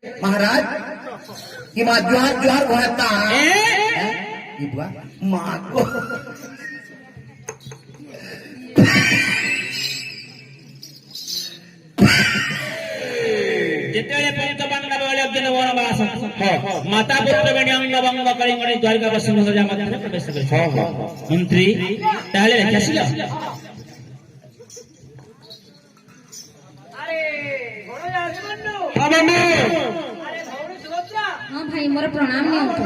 महाराज कि माँ जुहार जुहार भरता माँ को ଯେତେବେଳେ ପଞ୍ଚପାଣ୍ଡବ ବେଳେ ଅର୍ଜୁନ ବନବାସ ମାତା ପୁତ୍ର ବେଣୀ ଅଙ୍ଗ ଭଙ୍ଗ କରି ଗଣି ଦ୍ୱାରିକା ବସି ସଜା ମଧ୍ୟରେ ପ୍ରବେଶ କରିଥିଲେ ମନ୍ତ୍ରୀ ତାହେଲେ ଲେଖି ଆସିଲ हाँ भाई मोर प्रणाम नियंतु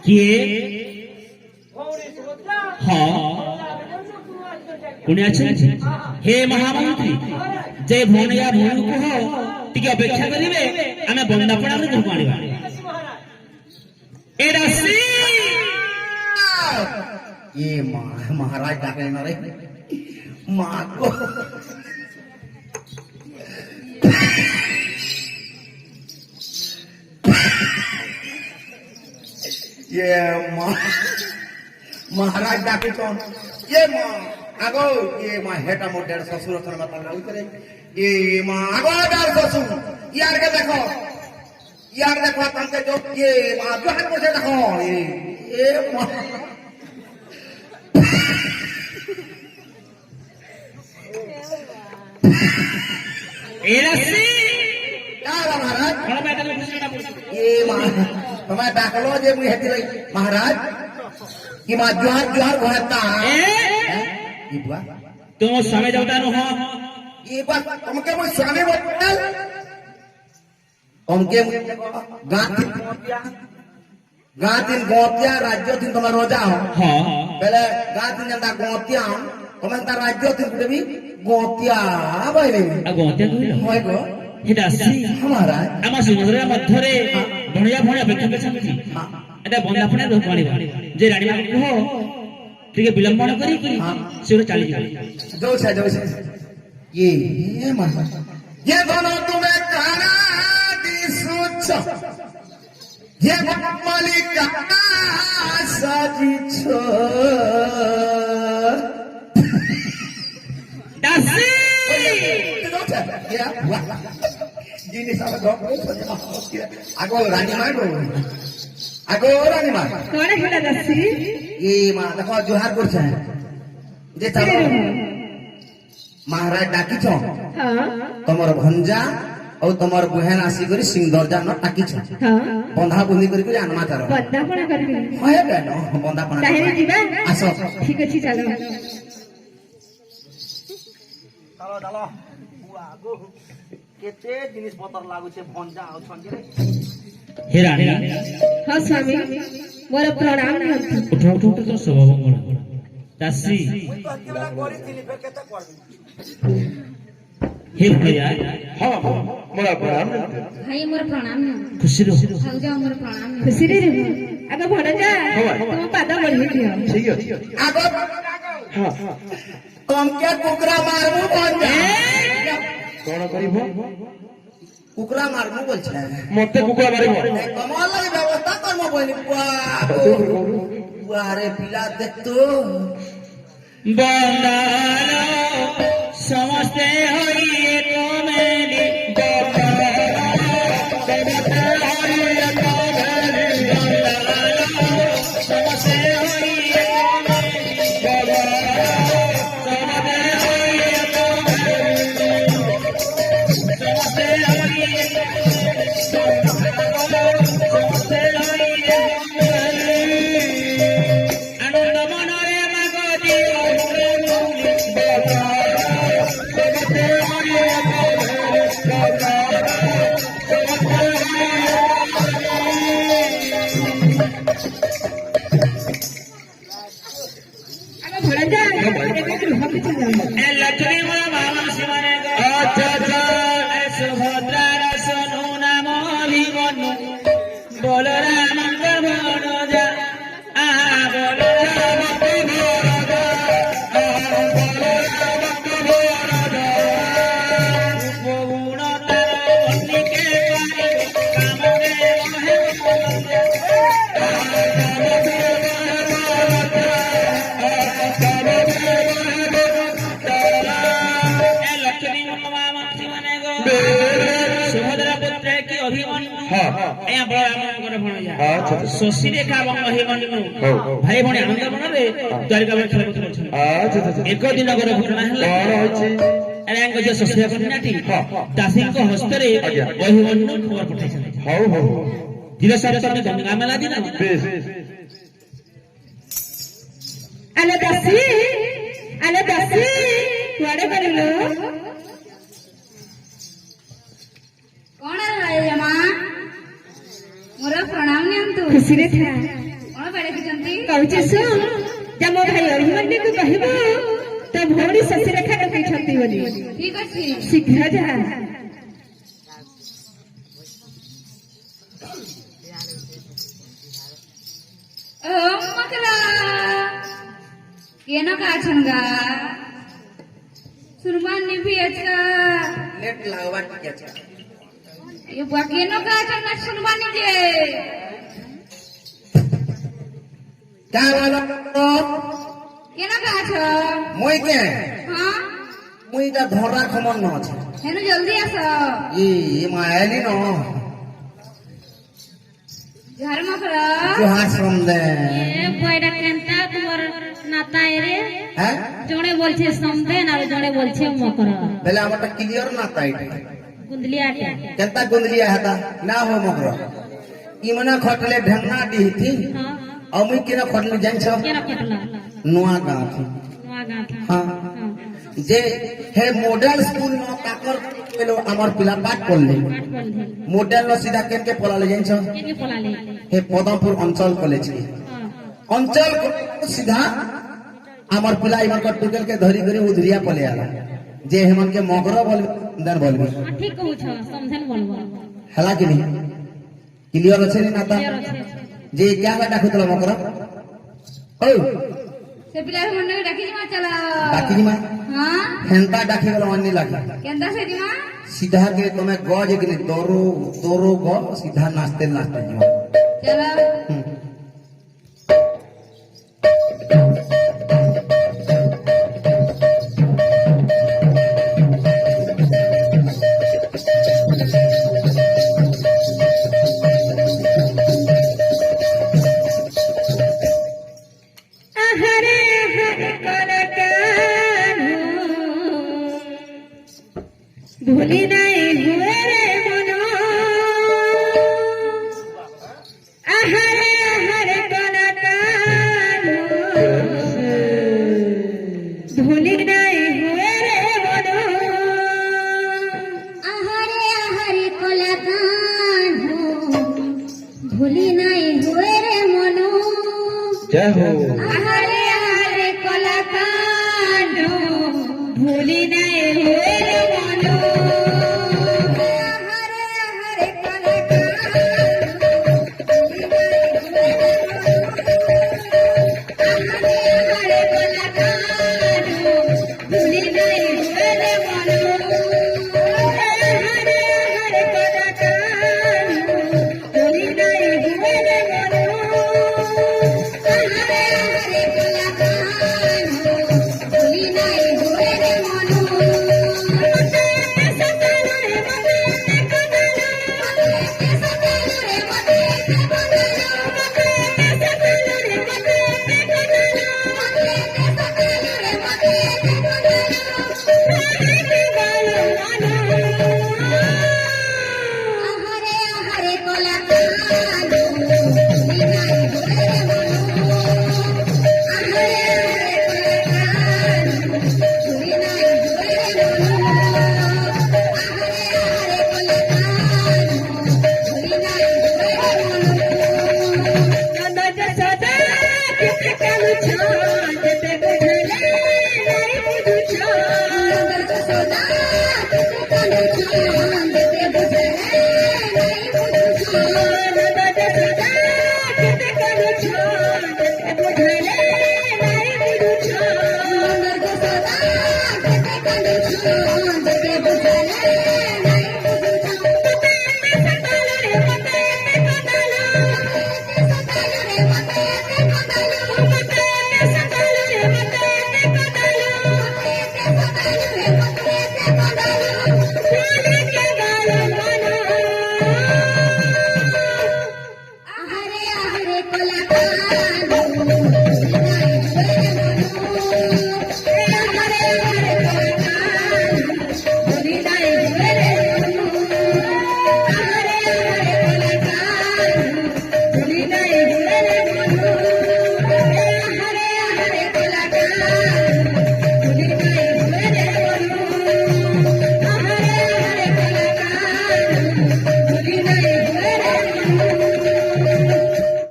किए पुण्य हे महामंत्री जय भौणया भौणी कह टिके अपेक्षा करिवे आमे बंदापड़ा रे धूप आनिबा ए राशि ये महाराज डाके न रे माँ को ये महाराज डाके कौन ये माँ आगो ये माँ हेटा मोटेर ससुर थर माता लाउ करे ये माँ आगो डाल ससुर यार के देखो तंके जो ये माँ जो हाथ मुझे देखो ये माँ महाराज ये तुम्हें दाखलो जे मुझे हेती रही महाराज कि माँ जुहार जुहार भरता तुम समय जाता नो ये बात तुमके मुझे स्वामी बोल तुमके गातिन गोतिया राज्य दिन तुम्हारा रोजा हो पहले गातिन जनता गोतिया तुम्हें ता राज्य दिन कुछ भी गोतिया भाई नहीं गोतिया होय गो हिटा सी हमारा आमा सुंदर मध्यरे भणिया भणिया अपेक्षा करछन्ती एटा बंदापणा रोक आनिबा जे राणी मा कह टिके विलंबन करी सिर चली जाओ ये महाराज ये दोनों तुम्हें काना दिसुच ये मालिका साजी छो दासी जिनी सब आगो रानी मार कौन है दासी ये माँ देखो जुहार कर जे चलो महाराज डाकी छो तमर भंजा और तमर बहन आसी करी सिंह दर्जा न टाकी छो बंधा बुंदी करी करी आनमा चारो बंदापणा करबी होय बेनो बंदापणा ताहेले जीवा आसो ठीक अछि चलो चलो आगो केते जिनिस पतर लागु छे भंजा आ छन हे राणी हाँ स्वामी मोर प्रणाम नियंतु उठ तो स्वभाव मंगल दासी हे भैया हां मोरा प्रणाम भाई मोर प्रणाम नियंतु खुशी रहो हो जाओ मोर प्रणाम खुशी रे आगे भड़ जा तुम पादा बढ़ी दियो ठीक है आगो हां तुम के कुकरा मारबू भंजा कोन करिबो कुकरा मारबू बोल छे मते कुकरा मारिबो कमाल लगे व्यवस्था करमो बनी बुआ रे पिला देख तो बंदानो समस्ते होई एक मेली समस्ते होई लक्ष्मी मामा शिवने सुभद्रा रसनु नाम अभिमनु बोल राम जा बोल राम गुण तार काम আচ্ছা শশী রেখা এবং অভিমন্যু হଉ ভাই ভଉଣୀ ଆନନ୍ଦ ମନରେ ଦ୍ୱାରିକା ବେଳେ ଖେଳ କରୁଛନ୍ତି। ଆଚ୍ଛା ଆଚ୍ଛା ଏକ ଦିନ ଗୋଟେ ଘଟଣା ହେଲା କଣ ହୋଇଛି ରାଙ୍କ ଝିଅ ଶଶୀ କନ୍ୟାଟି ହଁ। ଦାସୀଙ୍କ ହସ୍ତରେ ଆଜ୍ଞା। ଅଭିମନ୍ୟୁ ଖବର ପଠାଇଛନ୍ତି। ହଉ ହଉ ଧୀର ସାରେ ତମେ ଗଙ୍ଗା ମେଲା ଦିନ ବେଶ ଆଲୋ ଦାସୀ କୁଆଡେ ଗଲୁ? କଣ ହେଲା ମା ମୋର ପ୍ରଣାମ ନିଅନ୍ତୁ। ଖୁସିରେ ଥା। କଣ ଡାକିଛନ୍ତି? କହୁଛି ଶୁଣ, ଯେ ମୋ ଭାଇ ଅଭିମନ୍ୟୁକୁ କହିବୁ ତୋ ଭଉଣୀ ଶଶୀରେଖା ଡକେଇଛନ୍ତି ବୋଲି। ଠିକ ଅଛି। ଶୀଘ୍ର ଯା। ଓ ମକରା केनो का छंगा सुरमान निभी अच्छा नेट लागवा के छ ये बुआ केनो का छंगा सुरमान जे क्या बोलो केनो का छ मुई के हां मुई ता धरा खमन न छ हेनु जल्दी आसो ये मायली न घर मकरा जो आश्रम दे ए বয়টা কেনতা তোমার নাতা রে हैं জনে বলছে সমদেন আর জনে বলছে মকর पहले हमटा क्लियर ना टाइट গুন্দলিয়াটা केनता गुंदलिया हता ना हो मकरो ई मना खटले ढन्ना डीथी হ্যাঁ अमुई केना खटले जान छ কেনা কটলা नुआ गाथी নোয়া গাথা हां जे हे मॉडल स्कूल न काकर पेलो हमर पिला पाठ करले পাঠ করলে मॉडल न सीधा केन के पलाले जान छ কেনে পলালে हे पदमपुर अंचल कॉलेज के হ্যাঁ अंचल सीधा हमर पिला इमन को टुकल के धरी धरी उधरिया पले आला जे हेमन के मगरो बोल दर बोलबे ঠিক কହୁছ সমদেন বলবো हला कि नहीं क्लियर আছে নি नाता ক্লিয়ার আছে जे क्या का डाकुतला मगरो ओ से पिला मन डाकी मा चला डाकी मा हां हेंता डाकी गलो अन्नी लागे केंदा से दिमा सीधा के तुम्हें गज के तोरो तोरो गो सीधा नाचते नाचते जीवा चला আহারে আহারে করে কানু ভুলি নাই হুয়ে রে মন আহারে আহারে করে কানু ভুলি নাই হুয়ে রে মন আহারে আহারে কলা কানু ভুলি নাই হুয়ে রে মনো जय हो আহারে আহারে কলা কানু ভুলি নাই হুয়ে রে